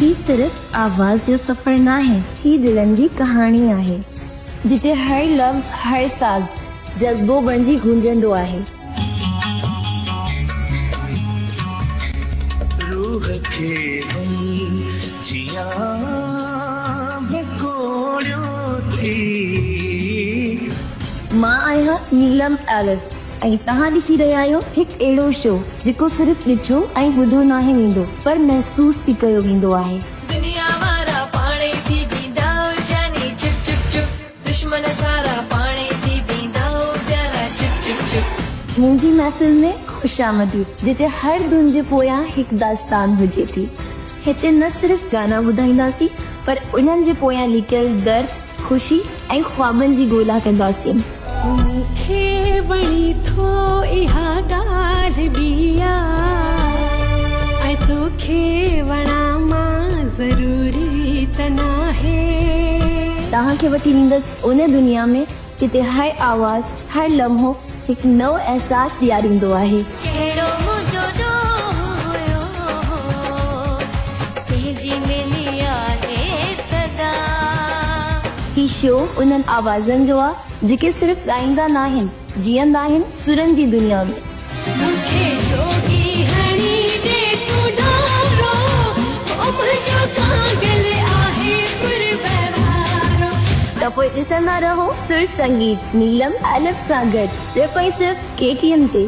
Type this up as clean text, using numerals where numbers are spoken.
ही सिर्फ आवाज जो सफर ना है, ही दिलन जी कहानी आहे, जिते हर लफ्ज हर साज जज्बो बणजी गूंजंदो आहे। रूह खे जिया बकोड़ियो थी। मां आहियां नीलम एलिफ ऐं तव्हां ॾिसी रहिया आहियो हिकु अहिड़ो शो जेको सिर्फ़ ॾिठो ऐं ॿुधो नाहे वेंदो, पर महसूस भी कयो वेंदो आहे। दुनिया वारा पाणे थी बींदा जानी चुप चुप चुप, दुश्मन सारा पाणे थी बींदा प्यारा चुप चुप चुप। मुंहिंजी महफ़िल में खुशामदीद, जिते हर धुन जे पोयां हिकु दास्तान हुजे थी। हिते न सिर्फ़ गाना ॿुधाईंदासीं, पर उन्हनि जे पोयां लिकियल दर्द, ख़ुशी ऐं ख्वाबनि जी ॻोल्हा कंदासीं। मूंखे वणी थो इहा ॻाल्हि बिया, ऐं तोखे वणा मां ज़रूरी त नाहे। तव्हांखे वठी वेंदसि उन दुनिया में जिते हर आवाज़, हर लम्हो हिकु नओ एहसास ॾियारींदो आहे। कहिड़ो मुंहिंजो ॾोह हुयो जंहिंजी मिली आहे सदा। ही शो उन्हनि आवाज़नि जो आहे जेके सिर्फ़ ॻाईंदा न आहिनि, जीअंदा आहिनि सुरनि जी दुनिया में। मूंखे जोगी हणी दे तूं ढारो, ओ मुंहिंजो कांगल आहे पुरवहारो। त पोइ ॾिसंदा रहो सुर संगीत नीलम एलिफ सां गॾु, सिर्फ़ ऐं सिर्फ़ KTN ते।